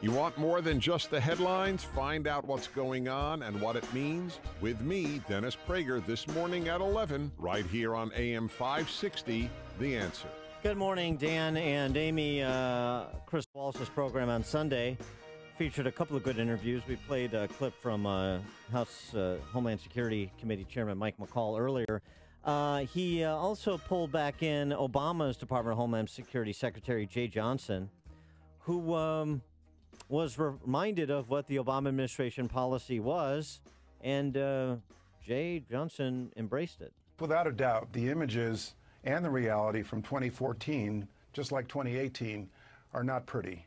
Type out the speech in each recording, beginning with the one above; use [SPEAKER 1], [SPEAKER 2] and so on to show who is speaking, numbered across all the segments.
[SPEAKER 1] You want more than just the headlines? Find out what's going on and what it means with me, Dennis Prager, this morning at 11, right here on AM 560, The Answer.
[SPEAKER 2] Good morning, Dan and Amy. Chris Walsh's program on Sunday featured a couple of good interviews. We played a clip from House Homeland Security Committee Chairman Mike McCall earlier. He also pulled back in Obama's Department of Homeland Security Secretary Jay Johnson, who was reminded of what the Obama administration policy was, and Jay Johnson embraced it.
[SPEAKER 3] Without a doubt, the images and the reality from 2014, just like 2018, are not pretty.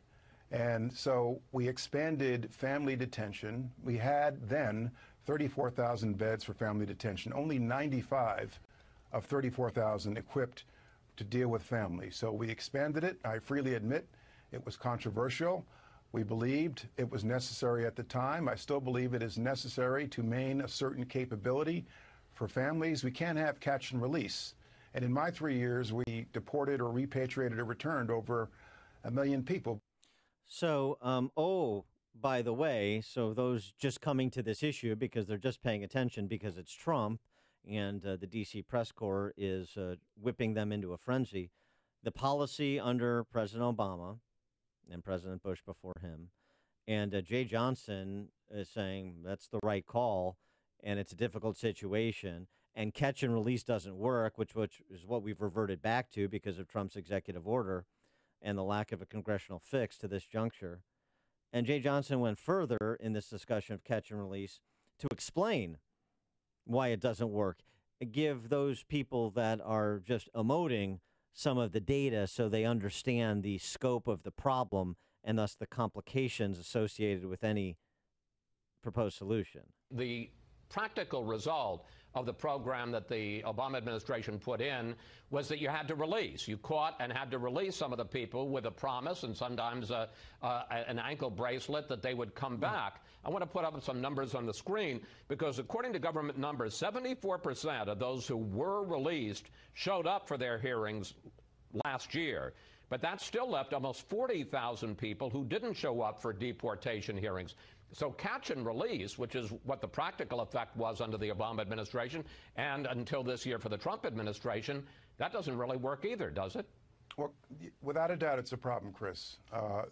[SPEAKER 3] And so we expanded family detention. We had then 34,000 beds for family detention, only 95 of 34,000 equipped to deal with families. So we expanded it. I freely admit it was controversial. We believed it was necessary at the time. I still believe it is necessary to maintain a certain capability for families. We can't have catch and release. And in my 3 years, we deported or repatriated or returned over 1 million people.
[SPEAKER 2] So, by the way, so those just coming to this issue because they're just paying attention because it's Trump and the D.C. press corps is whipping them into a frenzy. The policy under President Obama and President Bush before him, and Jay Johnson is saying that's the right call, and it's a difficult situation, and catch and release doesn't work, which is what we've reverted back to because of Trump's executive order and the lack of a congressional fix to this juncture. And Jay Johnson went further in this discussion of catch and release to explain why it doesn't work, give those people that are just emoting some of the data so they understand the scope of the problem and thus the complications associated with any proposed solution.
[SPEAKER 4] The practical result of the program that the Obama administration put in was that you had to release. You caught and had to release some of the people with a promise and sometimes an ankle bracelet that they would come back. I want to put up some numbers on the screen because according to government numbers, 74% of those who were released showed up for their hearings last year. But that still left almost 40,000 people who didn't show up for deportation hearings. So catch and release, which is what the practical effect was under the Obama administration and until this year for the Trump administration, that doesn't really work either, does it?
[SPEAKER 3] Well, without a doubt, it's a problem, Chris,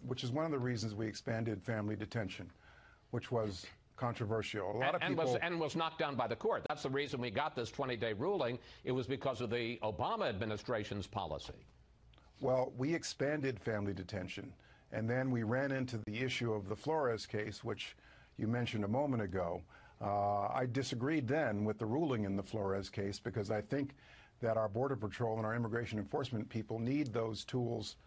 [SPEAKER 3] which is one of the reasons we expanded family detention, which was controversial. A lot of people
[SPEAKER 4] was knocked down by the court. That's the reason we got this 20-day ruling. It was because of the Obama administration's policy.
[SPEAKER 3] Well, we expanded family detention, and then we ran into the issue of the Flores case, which you mentioned a moment ago. I disagreed then with the ruling in the Flores case because I think that our Border Patrol and our immigration enforcement people need those tools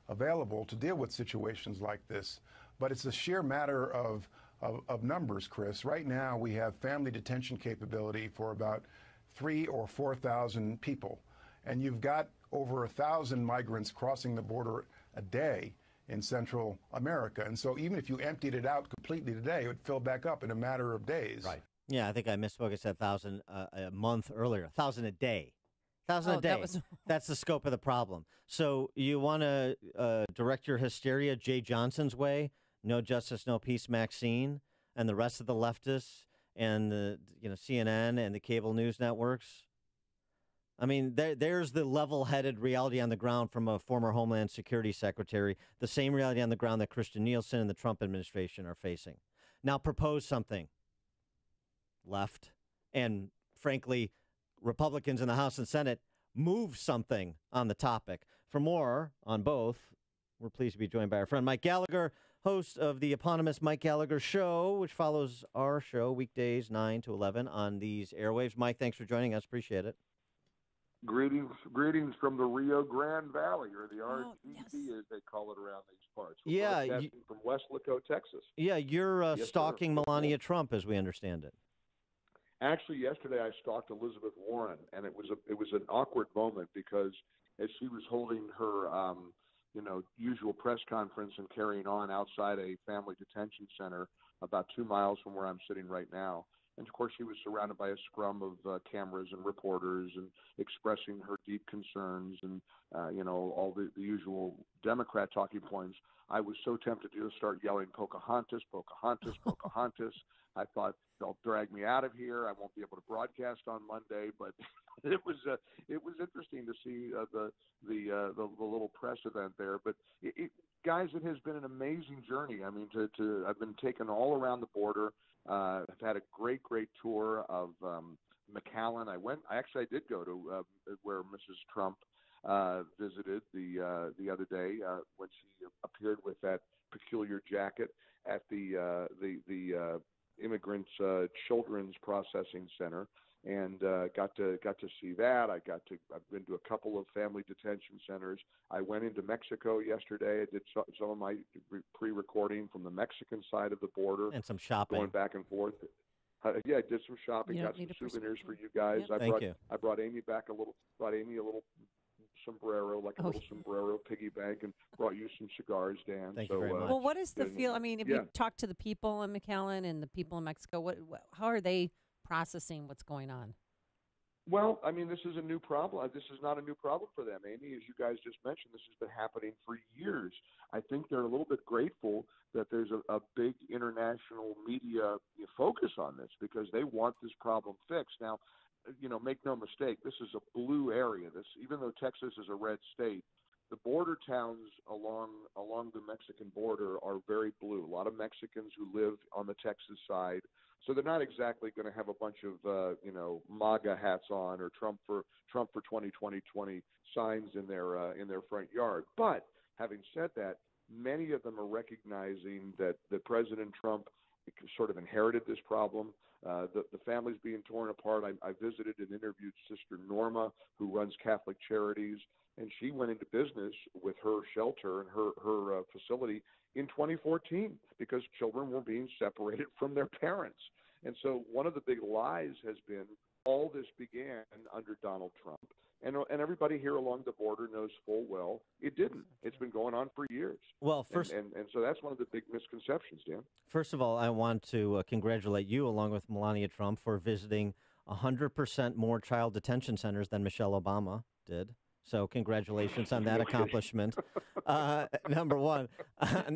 [SPEAKER 3] available to deal with situations like this. But it's a sheer matter of numbers, Chris. Right now, we have family detention capability for about 3,000 or 4,000 people. And you've got over 1,000 migrants crossing the border a day in Central America. And so even if you emptied it out completely today, it would fill back up in a matter of days.
[SPEAKER 2] Right. Yeah, I think I misspoke. I said 1,000 a month earlier. 1,000 a day. 1,000 a day. That's the scope of the problem. So you want to direct your hysteria Jay Johnson's way, no justice, no peace, Maxine, and the rest of the leftists and the CNN and the cable news networks? I mean, there's the level-headed reality on the ground from a former Homeland Security Secretary, the same reality on the ground that Christian Nielsen and the Trump administration are facing. Now propose something, left, and frankly, Republicans in the House and Senate, move something on the topic. For more on both, we're pleased to be joined by our friend Mike Gallagher, host of the eponymous Mike Gallagher Show, which follows our show weekdays 9 to 11 on these airwaves. Mike, thanks for joining us. Appreciate it.
[SPEAKER 5] Greetings from the Rio Grande Valley, or the RGV, as they call it around these parts. We're from Weslaco, Texas.
[SPEAKER 2] Yeah, you're stalking Melania Trump, as we understand it.
[SPEAKER 5] Actually, yesterday I stalked Elizabeth Warren, and it was an awkward moment because as she was holding her usual press conference and carrying on outside a family detention center about 2 miles from where I'm sitting right now, And of course, she was surrounded by a scrum of cameras and reporters and expressing her deep concerns and, all the usual Democrat talking points. I was so tempted to start yelling, Pocahontas, Pocahontas, Pocahontas. I thought, they'll drag me out of here. I won't be able to broadcast on Monday. But it was interesting to see the little press event there. But guys, it has been an amazing journey. I mean, I've been taken all around the border. I've had a great tour of McAllen. I did go to where Mrs. Trump visited the other day when she appeared with that peculiar jacket at the Immigrants Children's Processing Center, and got to see that. I've been to a couple of family detention centers. I went into Mexico yesterday. I did some of my pre-recording from the Mexican side of the border
[SPEAKER 2] and some shopping,
[SPEAKER 5] going back and forth. I did some shopping. Got some souvenirs for you guys.
[SPEAKER 2] Yep.
[SPEAKER 5] I brought Amy a little sombrero, like a little sombrero piggy bank, and brought you some cigars, Dan.
[SPEAKER 2] Thank you very much.
[SPEAKER 6] Well, what is the feel? I mean, if you talk to the people in McAllen and the people in Mexico, how are they processing what's going on?
[SPEAKER 5] Well, I mean, this is a new problem. This is not a new problem for them, Amy. As you guys just mentioned, this has been happening for years. I think they're a little bit grateful that there's a big international media focus on this, because they want this problem fixed. Now, make no mistake, this is a blue area. Even though Texas is a red state, the border towns along the Mexican border are very blue. A lot of Mexicans who live on the Texas side, so they're not exactly going to have a bunch of MAGA hats on or Trump for 2020 signs in their front yard. But having said that, many of them are recognizing that President Trump sort of inherited this problem. The family's being torn apart. I visited and interviewed Sister Norma, who runs Catholic Charities, and she went into business with her shelter and her facility in 2014 because children were being separated from their parents. And so one of the big lies has been all this began under Donald Trump. And everybody here along the border knows full well it didn't. It's been going on for years.
[SPEAKER 2] Well, first,
[SPEAKER 5] and so that's one of the big misconceptions, Dan.
[SPEAKER 2] First of all, I want to congratulate you, along with Melania Trump, for visiting 100% more child detention centers than Michelle Obama did. So congratulations on that accomplishment. Number one.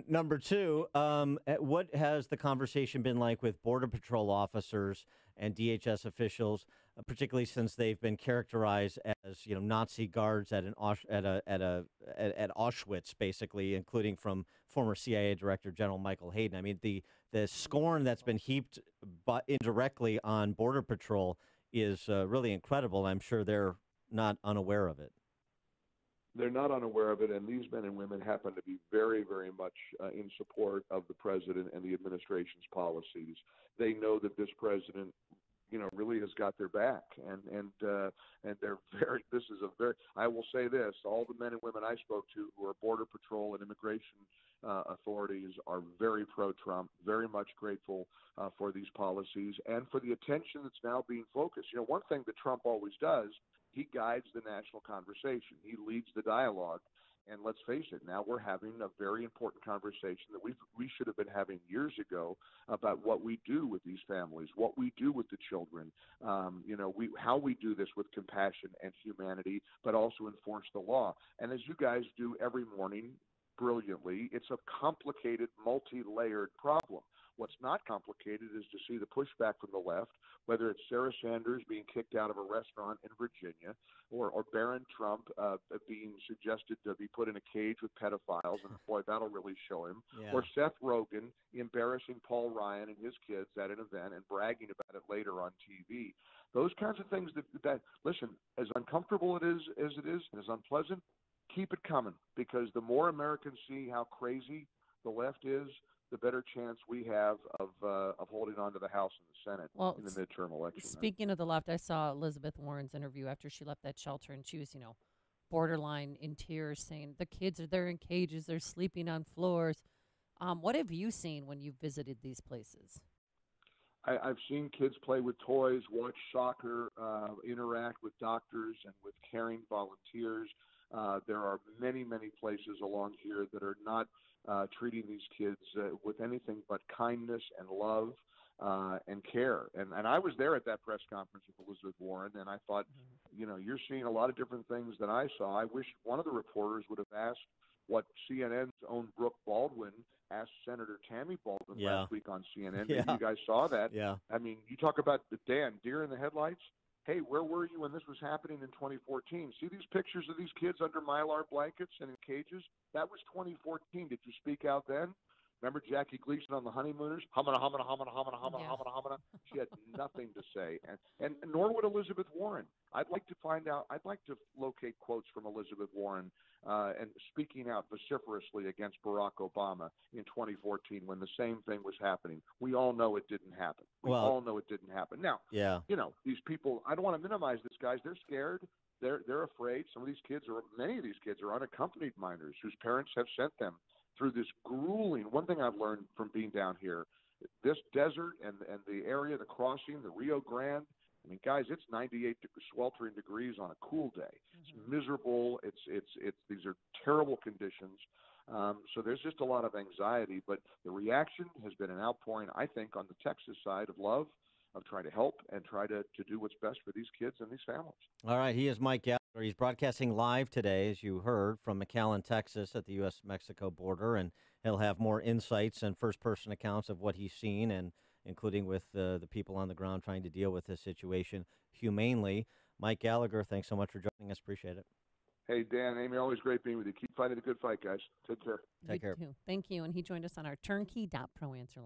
[SPEAKER 2] Number two, what has the conversation been like with Border Patrol officers and DHS officials, particularly since they've been characterized as Nazi guards at Auschwitz, basically, including from former CIA Director General Michael Hayden? I mean, the scorn that's been heaped indirectly on Border Patrol is really incredible. I'm sure they're not unaware of it.
[SPEAKER 5] They're not unaware of it, and these men and women happen to be very, very much in support of the president and the administration's policies. They know that this president, really has got their back, and they're very. This is a very. I will say this: all the men and women I spoke to who are Border Patrol and immigration authorities are very pro-Trump, very much grateful for these policies and for the attention that's now being focused. One thing that Trump always does. He guides the national conversation. He leads the dialogue. And let's face it, now we're having a very important conversation that we should have been having years ago about what we do with these families, what we do with the children, how we do this with compassion and humanity, but also enforce the law. And as you guys do every morning brilliantly, it's a complicated, multi-layered problem. What's not complicated is to see the pushback from the left, whether it's Sarah Sanders being kicked out of a restaurant in Virginia, or Barron Trump being suggested to be put in a cage with pedophiles, and boy, that'll really show him, or Seth Rogen embarrassing Paul Ryan and his kids at an event and bragging about it later on TV. Those kinds of things that listen, as uncomfortable as it is, and as unpleasant, keep it coming, because the more Americans see how crazy the left is, the better chance we have of holding on to the House and the Senate in the midterm election.
[SPEAKER 6] Speaking of the left, I saw Elizabeth Warren's interview after she left that shelter, and she was, borderline in tears, saying the kids are there in cages, they're sleeping on floors. What have you seen when you visited these places?
[SPEAKER 5] I've seen kids play with toys, watch soccer, interact with doctors and with caring volunteers. There are many, many places along here that are not treating these kids with anything but kindness and love. and care. And I was there at that press conference with Elizabeth Warren, and I thought, you're seeing a lot of different things than I saw. I wish one of the reporters would have asked what CNN's own Brooke Baldwin asked Senator Tammy Baldwin last week on CNN. Maybe you guys saw that.
[SPEAKER 2] Yeah.
[SPEAKER 5] I mean, you talk about Dan, deer in the headlights. Hey, where were you when this was happening in 2014? See these pictures of these kids under Mylar blankets and in cages? That was 2014. Did you speak out then? Remember Jackie Gleason on The Honeymooners? Humana, humana, humana, humana, humana, humana, humana. She had nothing to say, and nor would Elizabeth Warren. I'd like to locate quotes from Elizabeth Warren and speaking out vociferously against Barack Obama in 2014 when the same thing was happening. We all know it didn't happen. We all know it didn't happen. Now, these people, I don't want to minimize this, guys. They're scared. They're afraid. Many of these kids are unaccompanied minors whose parents have sent them through this grueling. One thing I've learned from being down here, this desert and the area, the crossing, the Rio Grande. I mean, guys, it's 98 sweltering degrees on a cool day. It's miserable. These are terrible conditions. So there's just a lot of anxiety. But the reaction has been an outpouring, I think, on the Texas side of love, of trying to help and try to do what's best for these kids and these families. All
[SPEAKER 2] right. He is Mike Gallagher. He's broadcasting live today, as you heard, from McAllen, Texas, at the U.S.-Mexico border, and he'll have more insights and first-person accounts of what he's seen, and including with the people on the ground trying to deal with this situation humanely. Mike Gallagher, thanks so much for joining us. Appreciate it.
[SPEAKER 5] Hey, Dan, Amy, always great being with you. Keep fighting the good fight, guys. Take care.
[SPEAKER 2] Take care.
[SPEAKER 6] Too. Thank you. And he joined us on our turnkey.pro answer line.